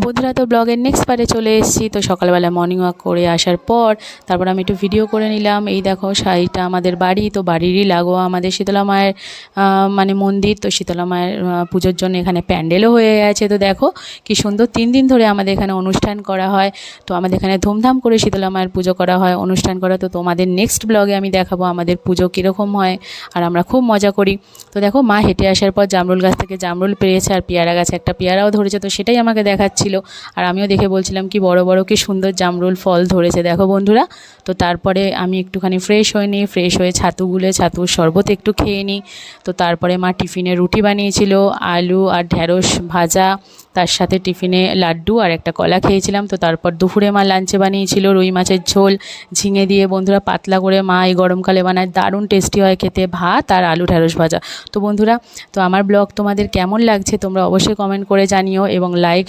বন্ধুরা, তো ব্লগের নেক্সট পার্টে চলে এসেছি। তো সকালবেলা মর্নিং ওয়াক করে আসার পর তারপর আমি একটু ভিডিও করে নিলাম। এই দেখো শাড়িটা আমাদের বাড়ি, তো বাড়িরই লাগোয়া আমাদের শীতলা মায়ের মানে মন্দির। তো শীতলা মায়ের পুজোর জন্য এখানে প্যান্ডেলও হয়ে গেছে। তো দেখো কি সুন্দর, 3 দিন ধরে আমাদের এখানে অনুষ্ঠান করা হয়। তো আমাদের এখানে ধুমধাম করে শীতলা মায়ের পুজো করা হয়, অনুষ্ঠান করা। তো তোমাদের নেক্সট ব্লগে আমি দেখাবো আমাদের পুজো কীরকম হয়, আর আমরা খুব মজা করি। তো দেখো মা হেঁটে আসার পর জামরুল গাছ থেকে জামরুল পেড়েছে, আর পেয়ারা গাছে একটা পেয়ারাও ধরেছে। তো সেটাই আমাকে দেখাচ্ছিল, আর আমিও দেখে বলছিলাম কি বড় বড় কি সুন্দর জামরুল ফল ধরেছে দেখো বন্ধুরা। তো তারপরে আমি একটুখানি ফ্রেশ হয়ে নিই, ফ্রেশ হয়ে ছাতু গুলে ছাতুর শরবত একটু খেয়ে নিই। তো তারপরে মা টিফিনে রুটি বানিয়েছিল, আলু আর ঢ্যাঁড়স ভাজা, তার সাথে টিফিনে লাড্ডু আর একটা কলা খেয়েছিলাম। তো তারপর দুপুরে মা লাঞ্চে বানিয়েছিল রুই মাছের ঝোল ঝিঙে দিয়ে বন্ধুরা, পাতলা করে মা এই গরমকালে বানায়, দারুণ টেস্টি হয় খেতে, ভাত আর আলু ঢ্যাঁড়স ভাজা। তো বন্ধুরা, তো আমার ব্লগ তোমাদের কেমন লাগছে তোমরা অবশ্যই কমেন্ট করে জানিও, এবং লাইক